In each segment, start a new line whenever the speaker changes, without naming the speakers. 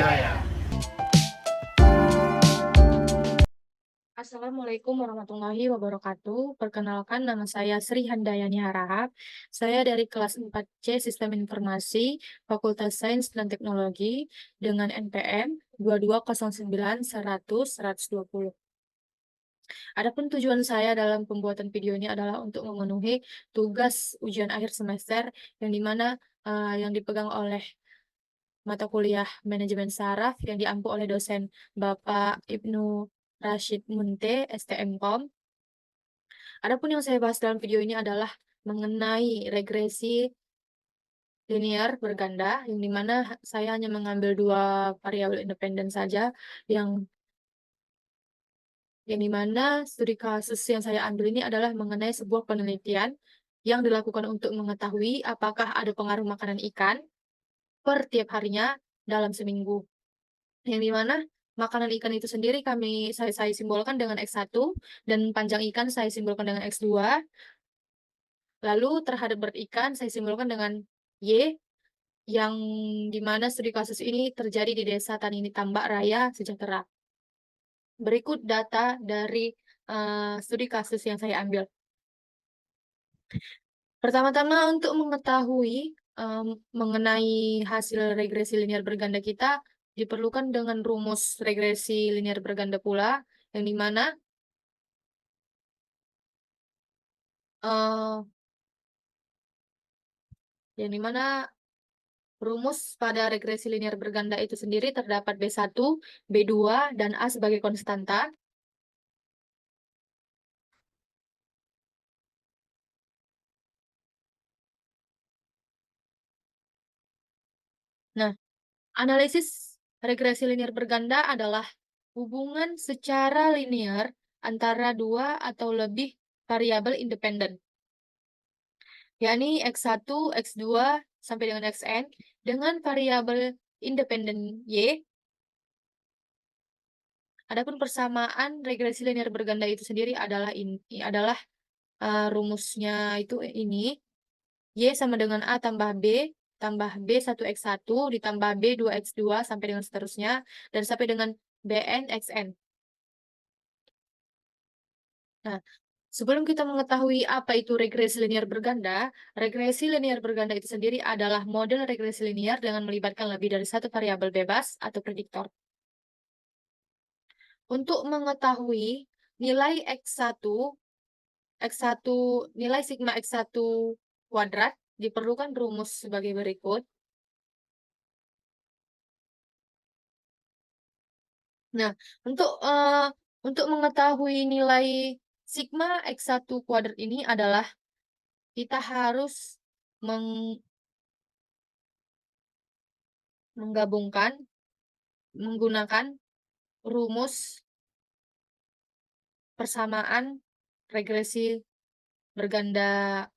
Jaya.
Assalamualaikum warahmatullahi wabarakatuh. Perkenalkan, nama saya Sri Handayani Harahap. Saya dari kelas 4C Sistem Informasi, Fakultas Sains dan Teknologi dengan NPM 2209100120. Adapun tujuan saya dalam pembuatan video ini adalah untuk memenuhi tugas ujian akhir semester yang dimana yang dipegang oleh mata kuliah Manajemen Saraf yang diampu oleh dosen Bapak Ibnu Rashid Munte, STMKOM. Adapun yang saya bahas dalam video ini adalah mengenai regresi linear berganda, yang dimana saya hanya mengambil dua variabel independen saja, yang dimana studi kasus yang saya ambil ini adalah mengenai sebuah penelitian yang dilakukan untuk mengetahui apakah ada pengaruh makanan ikan per tiap harinya dalam seminggu. Yang dimana makanan ikan itu sendiri saya simbolkan dengan X1 dan panjang ikan saya simbolkan dengan X2. Lalu terhadap berat ikan saya simbolkan dengan Y, yang dimana studi kasus ini terjadi di Desa Tanini Tambak Raya Sejahtera. Berikut data dari studi kasus yang saya ambil. Pertama-tama untuk mengetahui mengenai hasil regresi linear berganda kita diperlukan dengan rumus regresi linear berganda pula, yang dimana eh, yang dimana rumus pada regresi linear berganda itu sendiri terdapat B1, B2, dan A sebagai konstanta. Nah, analisis regresi linear berganda adalah hubungan secara linear antara dua atau lebih variabel independen, yakni X1, X2, sampai dengan Xn, dengan variabel independen Y. Adapun persamaan regresi linear berganda itu sendiri adalah rumusnya itu ini. Y sama dengan A tambah B 1X1 ditambah B 2X2 sampai dengan seterusnya, dan sampai dengan Bn Xn. Nah, sebelum kita mengetahui apa itu regresi linear berganda, regresi linear berganda itu sendiri adalah model regresi linear dengan melibatkan lebih dari satu variabel bebas atau prediktor. Untuk mengetahui nilai X1, nilai sigma X1 kuadrat, diperlukan rumus sebagai berikut. Nah, untuk mengetahui nilai sigma X1 kuadrat ini adalah kita harus menggabungkan menggunakan rumus persamaan regresi berganda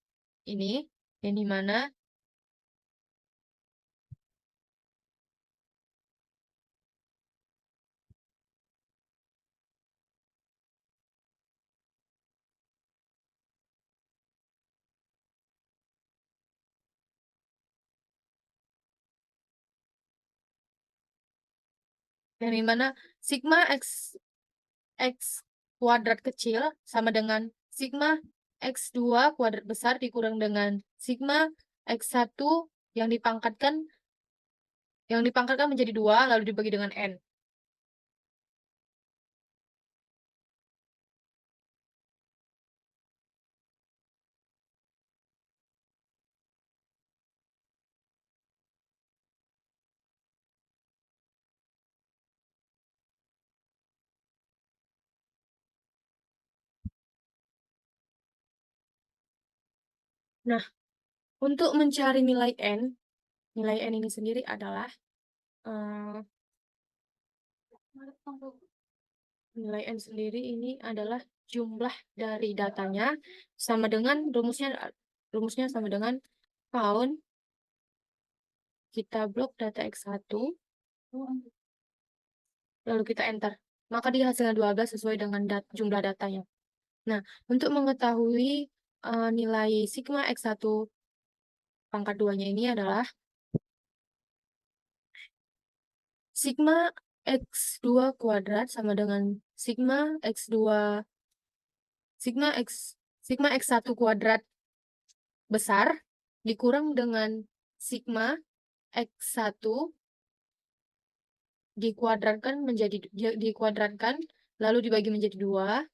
ini, yang dimana sigma X kuadrat kecil sama dengan sigma X2 kuadrat besar dikurang dengan sigma X1 yang dipangkatkan menjadi 2 lalu dibagi dengan N. Nah, untuk mencari nilai N ini sendiri adalah eh, nilai N sendiri ini adalah jumlah dari datanya sama dengan rumusnya sama dengan count, kita blok data X1, lalu kita enter. Maka dihasilkan 12 sesuai dengan jumlah datanya. Nah, untuk mengetahui nilai sigma X1 pangkat 2-nya ini adalah Sigma X2 kuadrat sama dengan Sigma X Sigma X1 kuadrat besar dikurang dengan Sigma X1 dikuadratkan lalu dibagi menjadi 2.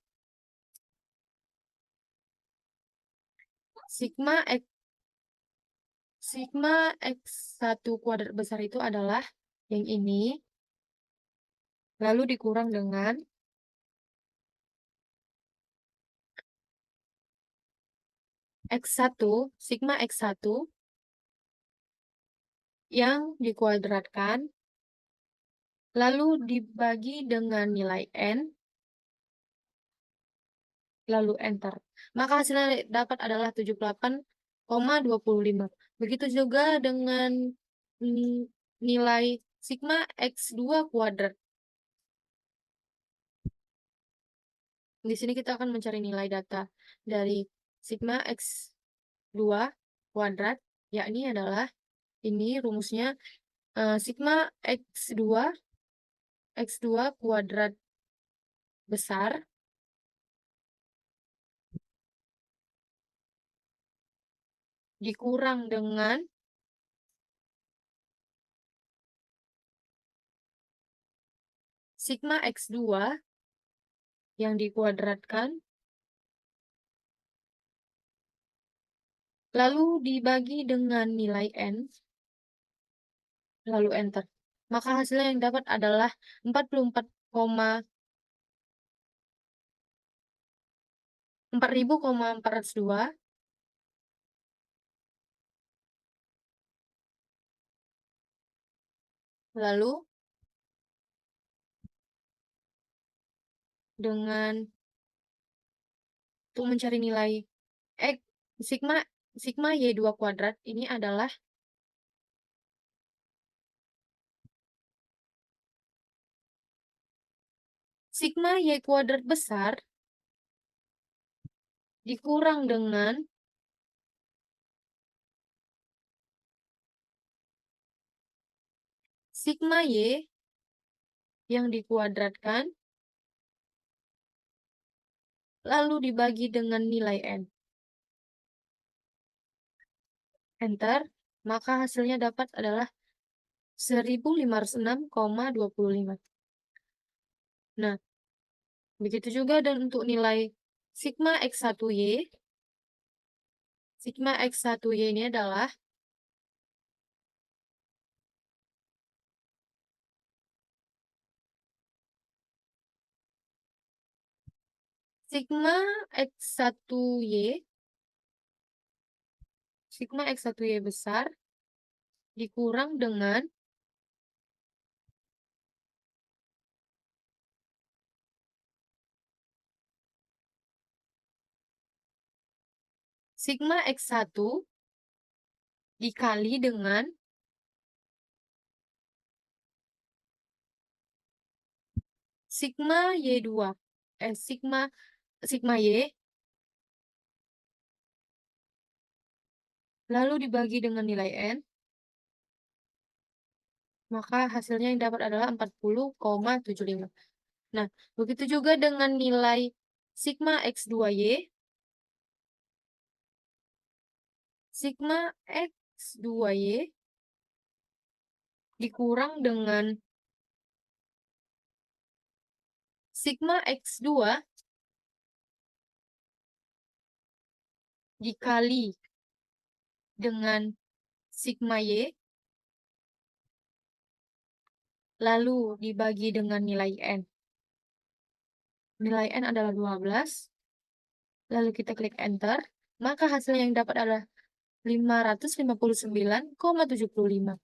Sigma X1 kuadrat besar itu adalah yang ini, lalu dikurang dengan Sigma X1 yang dikuadratkan, lalu dibagi dengan nilai N, lalu enter. Maka hasilnya dapat adalah 78,25. Begitu juga dengan nilai Sigma X2 kuadrat. Di sini kita akan mencari nilai data dari Sigma X2 kuadrat, yakni adalah ini rumusnya Sigma X2 kuadrat besar dikurang dengan Sigma X2 yang dikuadratkan, lalu dibagi dengan nilai N, lalu enter. Maka hasilnya yang dapat adalah 4.402. Lalu untuk mencari nilai X Sigma Y2 kuadrat ini adalah Sigma Y kuadrat besar dikurang dengan Sigma Y yang dikuadratkan, lalu dibagi dengan nilai N. Enter, maka hasilnya dapat adalah 1506,25. Nah, begitu juga dan untuk nilai Sigma X1Y. Sigma X1Y ini adalah Sigma X1Y besar dikurang dengan Sigma X1 dikali dengan Sigma Y2. Sigma Y lalu dibagi dengan nilai N, maka hasilnya yang dapat adalah 40,75. Nah, begitu juga dengan nilai Sigma X2Y. Sigma X2Y dikurang dengan Sigma X2 dikali dengan Sigma Y, lalu dibagi dengan nilai N. Nilai N adalah 12, lalu kita klik Enter, maka hasil yang dapat adalah 559,75.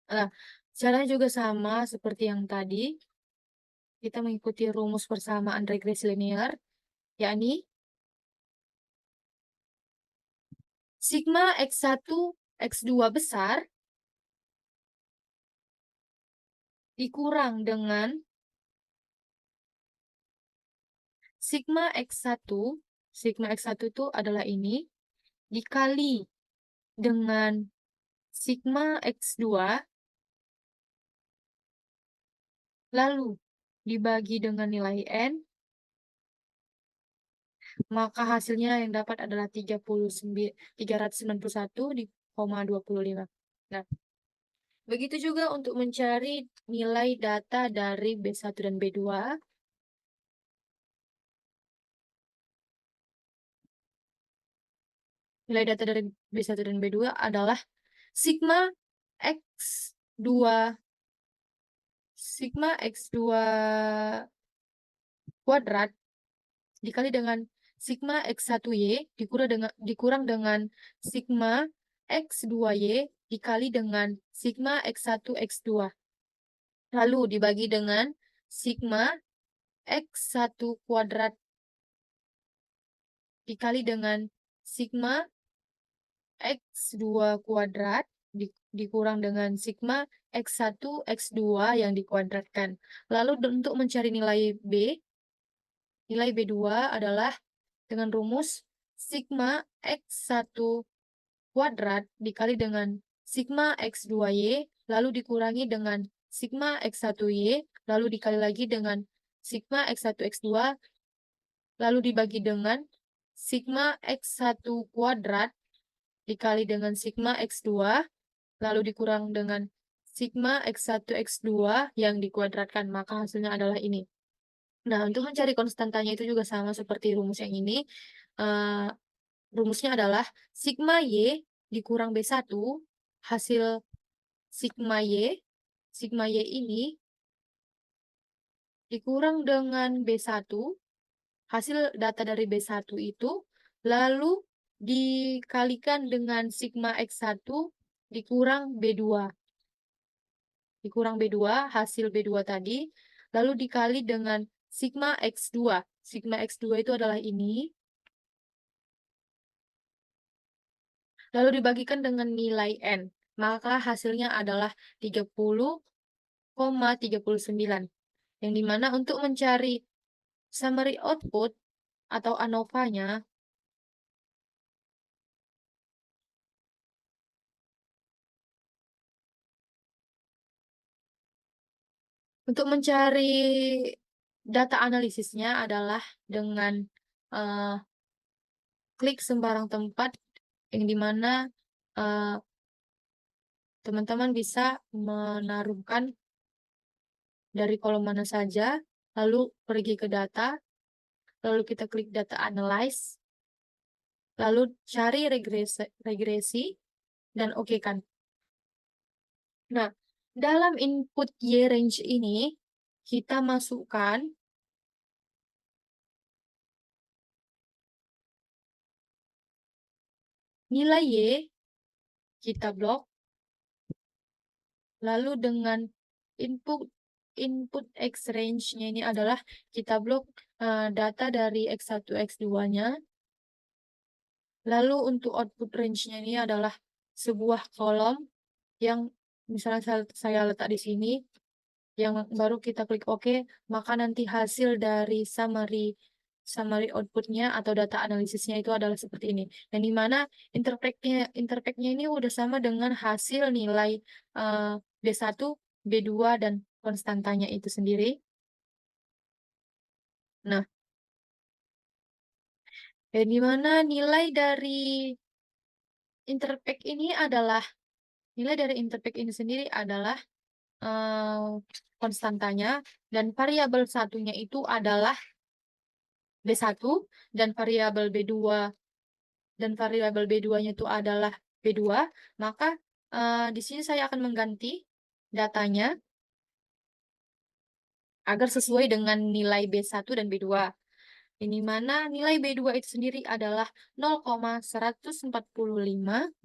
Nah, caranya juga sama seperti yang tadi. Kita mengikuti rumus persamaan regresi linear, yakni Sigma X1, X2 besar dikurang dengan Sigma X1 itu adalah ini, dikali dengan Sigma X2, lalu dibagi dengan nilai N, maka hasilnya yang dapat adalah 391,25. Nah, begitu juga untuk mencari nilai data dari B1 dan B2. Nilai data dari B1 dan B2 adalah sigma X2 kuadrat dikali dengan sigma X1Y dikurang dengan sigma X2Y dikali dengan sigma X1 X2. Lalu dibagi dengan sigma X1 kuadrat dikali dengan sigma X2 kuadrat dikurang dengan sigma X1 X2 yang dikuadratkan. Lalu untuk mencari nilai nilai B2 adalah dengan rumus sigma X1 kuadrat dikali dengan sigma X2Y, lalu dikurangi dengan sigma X1Y, lalu dikali lagi dengan sigma X1 X2, lalu dibagi dengan sigma X1 kuadrat dikali dengan sigma X2, lalu dikurang dengan sigma X1 X2 yang dikuadratkan, maka hasilnya adalah ini. Nah, untuk mencari konstantanya itu juga sama seperti rumus yang ini. Uh, Rumusnya adalah sigma Y dikurang B1, hasil sigma Y, sigma Y ini dikurang dengan B1, hasil data dari B1 itu, lalu dikalikan dengan sigma X1 dikurang B2. Dikurang B2, hasil B2 tadi, lalu dikali dengan sigma X2. Sigma X2 itu adalah ini, lalu dibagikan dengan nilai N. Maka hasilnya adalah 30,39. Yang dimana untuk mencari summary output atau ANOVA-nya, untuk mencari data analisisnya adalah dengan uh, klik sembarang tempat yang dimana teman-teman bisa menaruhkan dari kolom mana saja, lalu pergi ke data, lalu kita klik data analyze, lalu cari regresi dan oke kan. Nah, dalam input Y range ini, kita masukkan nilai Y, kita blok, lalu dengan input input X range-nya ini adalah kita blok data dari X1, X2-nya. Lalu untuk output range-nya ini adalah sebuah kolom yang misalnya saya letak di sini, yang baru kita klik OK, maka nanti hasil dari summary outputnya atau data analisisnya itu adalah seperti ini. Dan di mana interpretnya ini udah sama dengan hasil nilai B1, B2, dan konstantanya itu sendiri. Nah, dan di mana nilai dari interpret ini adalah ini sendiri adalah konstantanya, dan variabel satunya itu adalah B1, dan variabel B2 nya itu adalah B2, maka di sini saya akan mengganti datanya agar sesuai dengan nilai B1 dan B2. Ini mana nilai B2 itu sendiri adalah 0,145,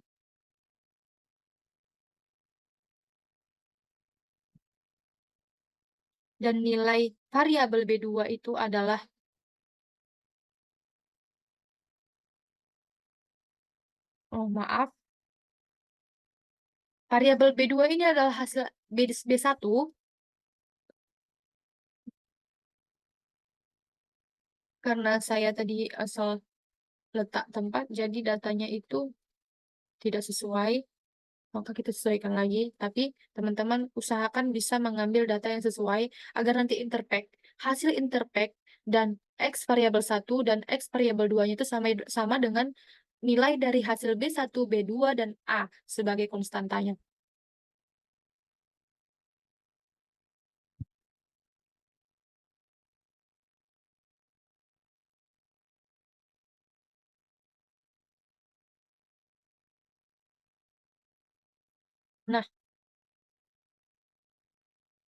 dan nilai variabel B2 itu adalah, oh maaf, variabel B2 ini adalah hasil B1, karena saya tadi asal letak tempat, jadi datanya itu tidak sesuai. maka kita sesuaikan lagi. Tapi teman-teman usahakan bisa mengambil data yang sesuai agar nanti hasil interpack dan X variabel 1 dan X variabel 2-nya itu sama dengan nilai dari hasil B1, B2, dan A sebagai konstantanya. Nah,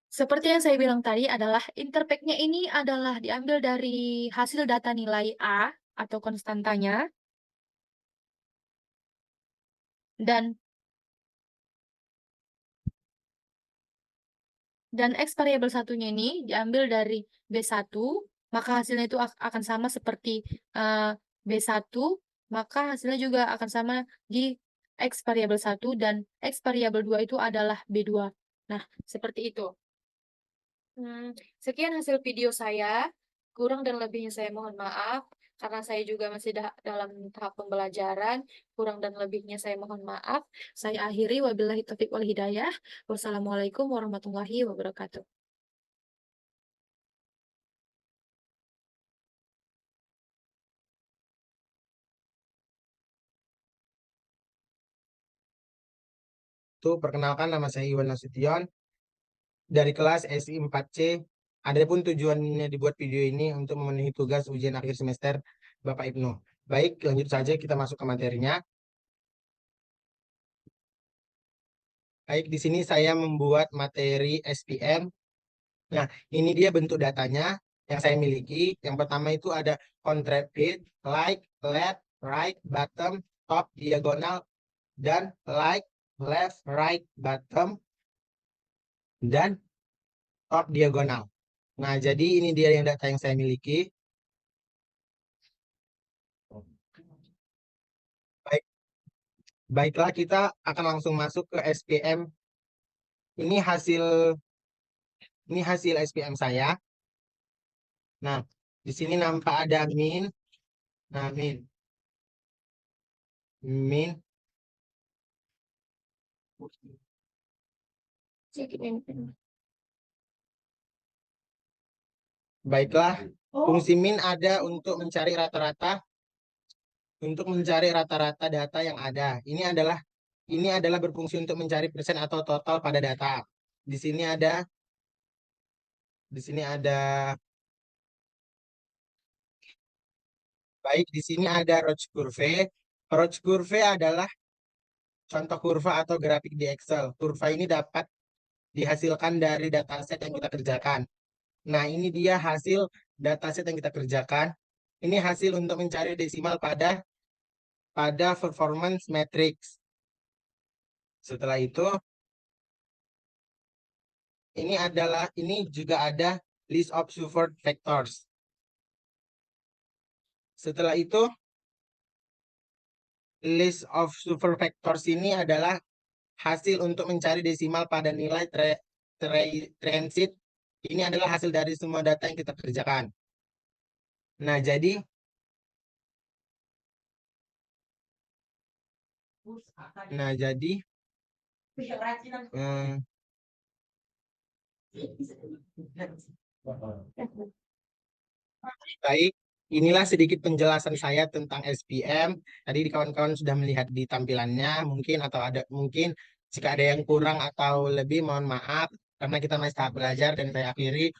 seperti yang saya bilang tadi adalah interpack-nya ini adalah diambil dari hasil data nilai A atau konstantanya, dan X variabel satunya ini diambil dari B1, maka hasilnya itu akan sama seperti B1, maka hasilnya juga akan sama di X variabel 1, dan X variabel 2 itu adalah B2. Nah, seperti itu. Sekian hasil video saya. Kurang dan lebihnya saya mohon maaf, karena saya juga masih dalam tahap pembelajaran. Kurang dan lebihnya saya mohon maaf. Saya akhiri, wabillahi taufiq wal hidayah. Wassalamualaikum warahmatullahi wabarakatuh.
Tuh, perkenalkan nama saya Iwan Nasution dari kelas SI 4C. Adapun tujuannya dibuat video ini untuk memenuhi tugas ujian akhir semester Bapak Ibnu. Baik, lanjut saja kita masuk ke materinya. Baik, di sini saya membuat materi SPM. Nah, ini dia bentuk datanya yang saya miliki. Yang pertama itu ada contrapid, like, left, right, bottom, top, diagonal, dan like, left, right, bottom, dan top diagonal. Nah, jadi ini dia yang data yang saya miliki. Baik, baiklah kita akan langsung masuk ke SPM. Ini hasil SPM saya. Nah, di sini nampak ada min. Nah, min. Baiklah, fungsi min ada untuk mencari rata-rata data yang ada. Ini adalah berfungsi untuk mencari persen atau total pada data. Di sini ada di sini ada baik di sini ada Roach curve. Roach curve adalah contoh kurva atau grafik di Excel. Kurva ini dapat dihasilkan dari dataset yang kita kerjakan. Nah, ini dia hasil dataset yang kita kerjakan. Ini hasil untuk mencari desimal pada performance matrix. Setelah itu, ini juga ada list of support vectors. Setelah itu, list of support vectors ini adalah hasil untuk mencari desimal pada nilai transit. Ini adalah hasil dari semua data yang kita kerjakan. Nah, jadi Nah, jadi hmm, baik, inilah sedikit penjelasan saya tentang SPM. Tadi kawan-kawan sudah melihat di tampilannya, mungkin jika ada yang kurang atau lebih, mohon maaf karena kita masih tahap belajar dan saya akhiri.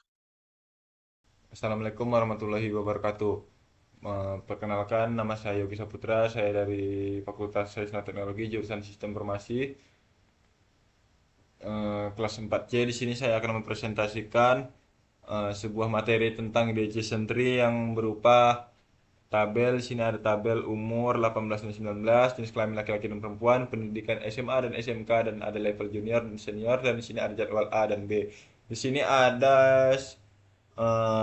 Assalamualaikum warahmatullahi wabarakatuh. Perkenalkan, nama saya Yogi Saputra, saya dari Fakultas Sains dan Teknologi jurusan Sistem Informasi, kelas 4C. Di sini saya akan mempresentasikan sebuah materi tentang decision tree yang berupa tabel. Di sini ada tabel umur 18 dan 19, jenis kelamin laki-laki dan perempuan, pendidikan SMA dan SMK, dan ada level junior dan senior, dan di sini ada jadwal A dan B. Di sini ada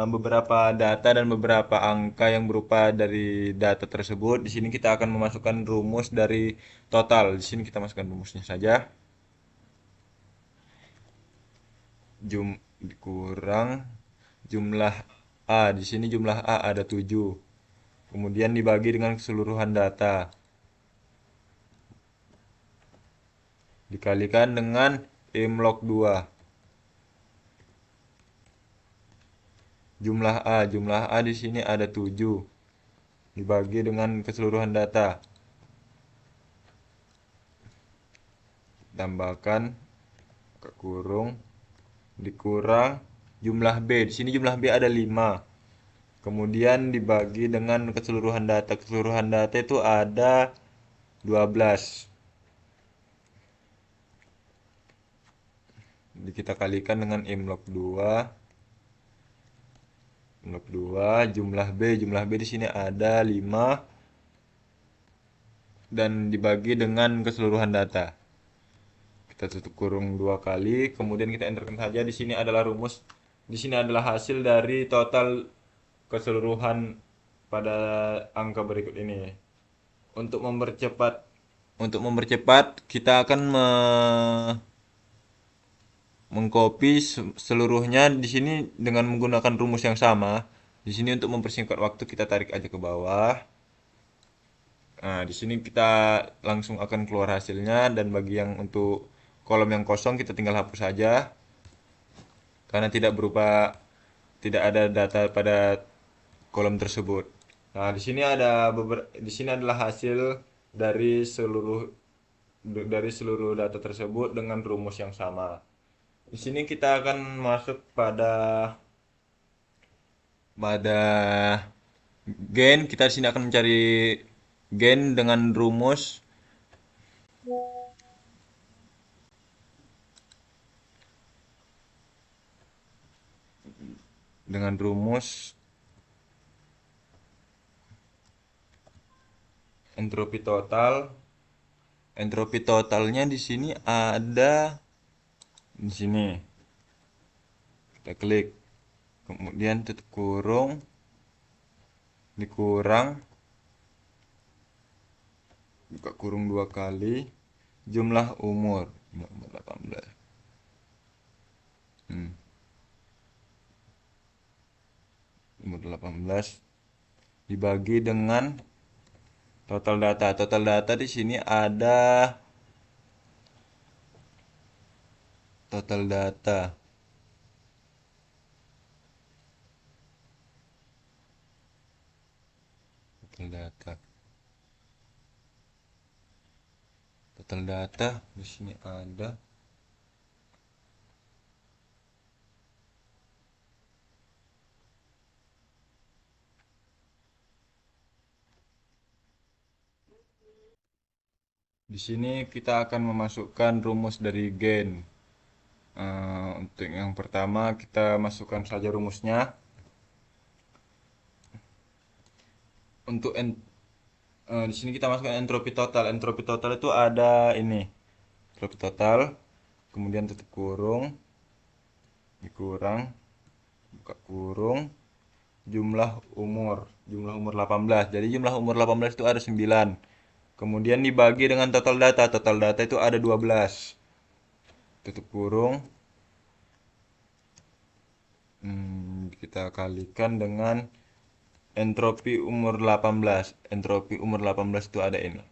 beberapa data dan beberapa angka yang berupa dari data tersebut. Di sini kita akan memasukkan rumus dari total. Di sini kita masukkan rumusnya saja. Dikurang jumlah A. Di sini jumlah A ada 7. Kemudian dibagi dengan keseluruhan data. dikalikan dengan M log 2. Jumlah A di sini ada 7 dibagi dengan keseluruhan data. Tambahkan ke kurung dikurang jumlah B. Di sini jumlah B ada 5. Kemudian dibagi dengan keseluruhan data. Keseluruhan data itu ada 12. Jadi kita kalikan dengan M log 2. M log 2 jumlah B. Jumlah B di sini ada 5 dan dibagi dengan keseluruhan data. Kita tutup kurung 2 kali, kemudian kita enterkan saja. Di sini adalah rumus. Di sini adalah hasil dari total keseluruhan pada angka berikut ini. Untuk mempercepat kita akan mengcopy seluruhnya di sini dengan menggunakan rumus yang sama. Di sini untuk mempersingkat waktu kita tarik aja ke bawah. Nah, di sini kita langsung akan keluar hasilnya, dan bagi yang untuk kolom yang kosong kita tinggal hapus saja karena tidak ada data pada kolom tersebut. Nah, di sini adalah hasil dari seluruh data tersebut dengan rumus yang sama. Di sini kita akan masuk pada gain. Kita di sini akan mencari gain dengan rumus entropi total. Entropi totalnya di sini ada di sini. Kita klik, kemudian tutup kurung, dikurang, buka kurung 2 kali, jumlah umur 18. Umur 18 dibagi dengan total data. Total data di sini ada total data. Total data. Total data di sini ada di sini kita akan memasukkan rumus dari gain. Untuk yang pertama kita masukkan saja rumusnya. Di sini kita masukkan entropi total. Entropi total itu ada ini. Entropi total, kemudian tutup kurung, dikurang, buka kurung, jumlah umur 18. Jadi jumlah umur 18 itu ada 9. Kemudian dibagi dengan total data. Total data itu ada 12. Tutup kurung. Kita kalikan dengan entropi umur 18. Entropi umur 18 itu ada ini.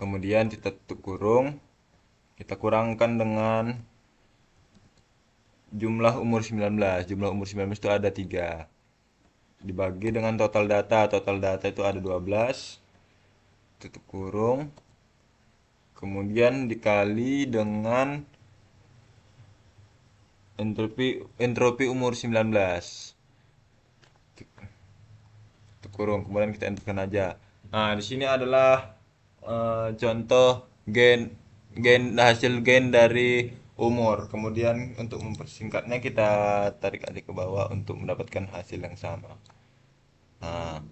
Kemudian kita tutup kurung. Kita kurangkan dengan jumlah umur 19. Jumlah umur 19 itu ada 3. Dibagi dengan total data. Total data itu ada 12. Tutup kurung. Kemudian dikali dengan entropi umur 19. Tutup kurung. Kemudian kita enterkan aja. Nah, di sini adalah contoh hasil gain dari umur. Kemudian untuk mempersingkatnya kita tarik adik ke bawah untuk mendapatkan hasil yang sama. Nah,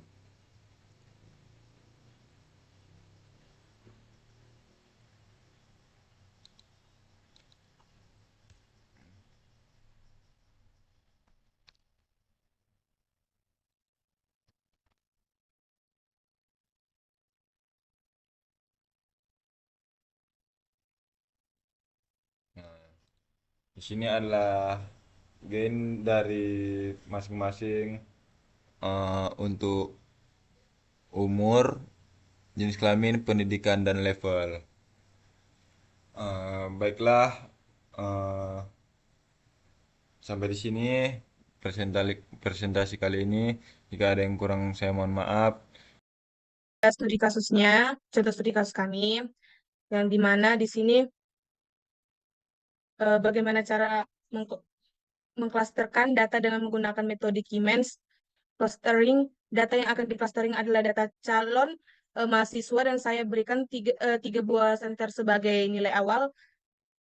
di sini adalah gain dari masing-masing untuk umur, jenis kelamin, pendidikan, dan level. Baiklah, eh, sampai di sini presentasi kali ini. Jika ada yang kurang, saya mohon maaf.
Studi kasusnya, contoh studi kasus kami, yang dimana di sini bagaimana cara mengklasterkan data dengan menggunakan metode Keynes. Clustering, data yang akan di-clustering adalah data calon mahasiswa dan saya berikan tiga buah senter sebagai nilai awal.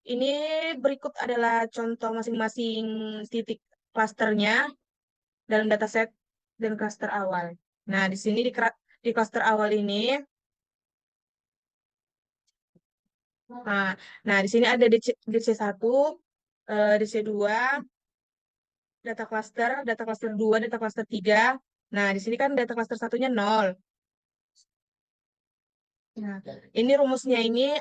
Ini berikut adalah contoh masing-masing titik klasternya dalam dataset dan klaster awal. Nah, di sini di klaster awal ini, nah di sini ada DC1, DC2, data cluster 2, data cluster 3. Nah, di sini kan data cluster satunya 0. Nah, ini rumusnya ini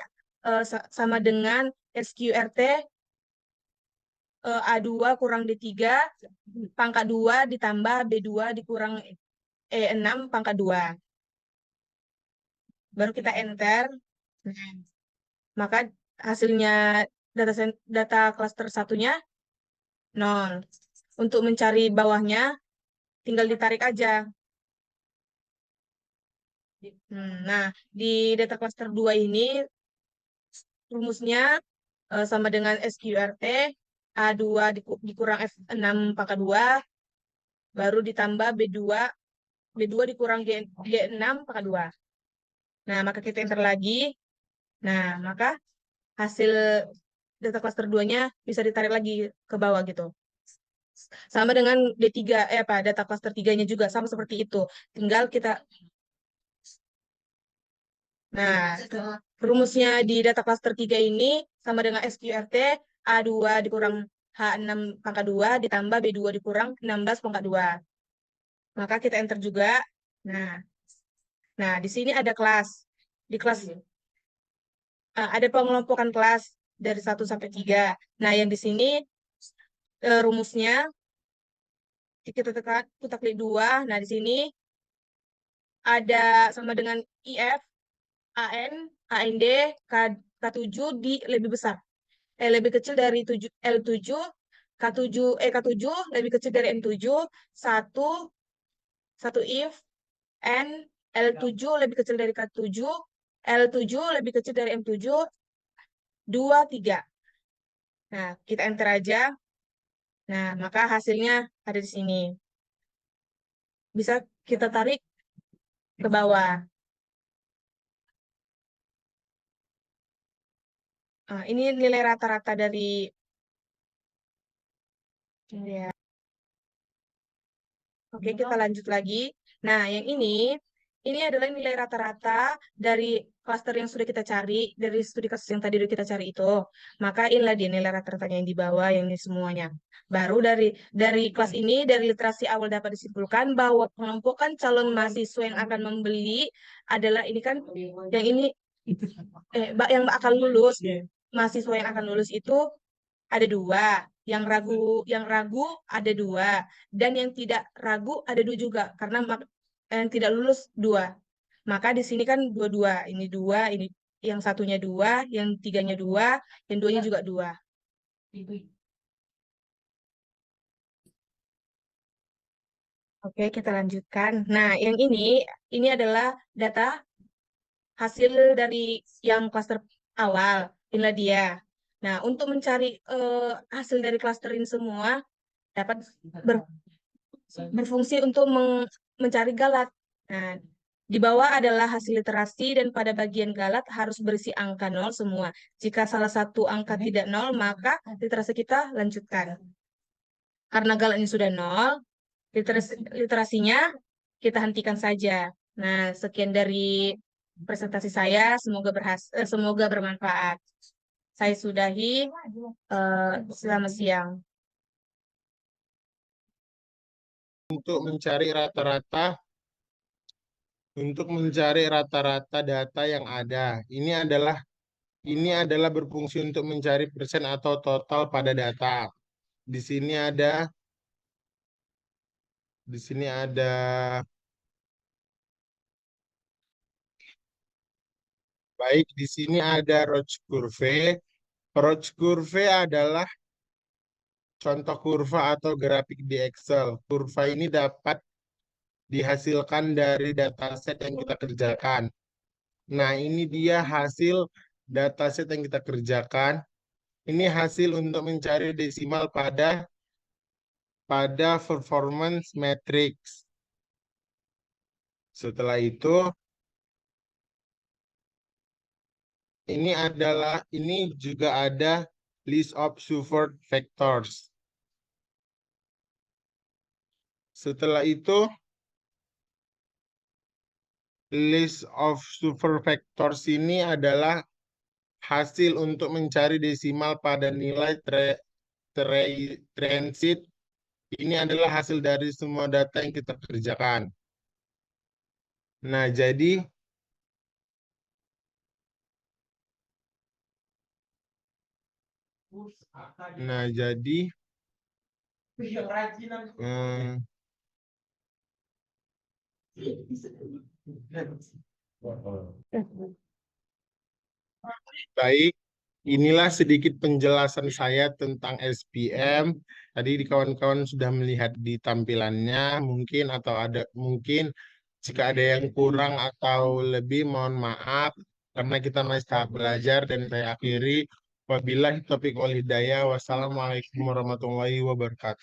sama dengan SQRT A2 kurang D3 pangkat 2 ditambah B2 dikurang E6 pangkat 2. Baru kita enter. Nah, maka hasilnya data cluster satunya 0. Untuk mencari bawahnya tinggal ditarik aja. Nah, di data cluster 2 ini rumusnya sama dengan SQRT A2 dikurang F6 pangkat 2 baru ditambah B2 dikurang G6 pangkat 2. Nah, maka kita enter lagi. Nah, maka hasil data cluster 2-nya bisa ditarik lagi ke bawah gitu. Sama dengan D3 data cluster 3-nya juga sama seperti itu. Tinggal kita rumusnya di data cluster 3 ini sama dengan SQRT A2 dikurang H6 pangkat 2 ditambah B2 dikurang 16 pangkat 2. Maka kita enter juga. Nah, di sini ada kelas. Di kelas ada pengelompokan kelas dari 1 sampai 3. Nah, yang di sini rumusnya kita klik 2. Nah, di sini ada sama dengan IF, AN, AND, K7 di lebih besar. Lebih kecil dari L7, K7 lebih kecil dari M7, 1 if, N, L7 lebih kecil dari K7, L7 lebih kecil dari M7, 2, 3. Nah, kita enter aja. Nah, maka hasilnya ada di sini. Bisa kita tarik ke bawah. Nah, ini nilai rata-rata dari ya. Oke, kita lanjut lagi. Nah, yang ini adalah nilai rata-rata dari klaster yang sudah kita cari, dari studi kasus yang tadi udah kita cari itu. Maka inilah dia nilai rata-ratanya yang di bawah, yang ini semuanya. Baru dari kelas ini, dari literasi awal dapat disimpulkan bahwa pengelompokan calon mahasiswa yang akan membeli adalah ini kan, yang ini, yang akan lulus, mahasiswa yang akan lulus itu ada 2, yang ragu ada 2, dan yang tidak ragu ada 2 juga, karena yang tidak lulus 2. Maka di sini kan 2-2, ini 2, ini yang satunya 2, yang 3-nya 2, yang 2-nya juga 2. Oke, kita lanjutkan. Nah, yang ini adalah data hasil dari yang klaster awal. Inilah dia. Nah, untuk mencari hasil dari klaster ini semua dapat berfungsi untuk mencari galat. Nah, di bawah adalah hasil literasi dan pada bagian galat harus berisi angka 0 semua. Jika salah satu angka tidak 0, maka literasi kita lanjutkan. Karena galatnya sudah 0, literasinya kita hentikan saja. Nah, sekian dari presentasi saya. Semoga bermanfaat. Saya sudahi. Selamat siang.
Untuk mencari rata-rata data yang ada. Ini adalah berfungsi untuk mencari persen atau total pada data. Di sini ada Baik, di sini ada Roach Curve. Roach Curve adalah contoh kurva atau grafik di Excel. Kurva ini dapat dihasilkan dari dataset yang kita kerjakan. Nah, ini dia hasil dataset yang kita kerjakan. Ini hasil untuk mencari desimal pada performance matrix. Setelah itu, ini juga ada list of support vectors. Setelah itu, list of super vectors ini adalah hasil untuk mencari desimal pada nilai transit. Ini adalah hasil dari semua data yang kita kerjakan. Nah, jadi baik, inilah sedikit penjelasan saya tentang SPM. Tadi kawan-kawan sudah melihat di tampilannya, mungkin jika ada yang kurang atau lebih, mohon maaf karena kita masih tahap belajar. Dan saya akhiri, wabillahi taufiq wal hidayah. Wassalamualaikum warahmatullahi wabarakatuh.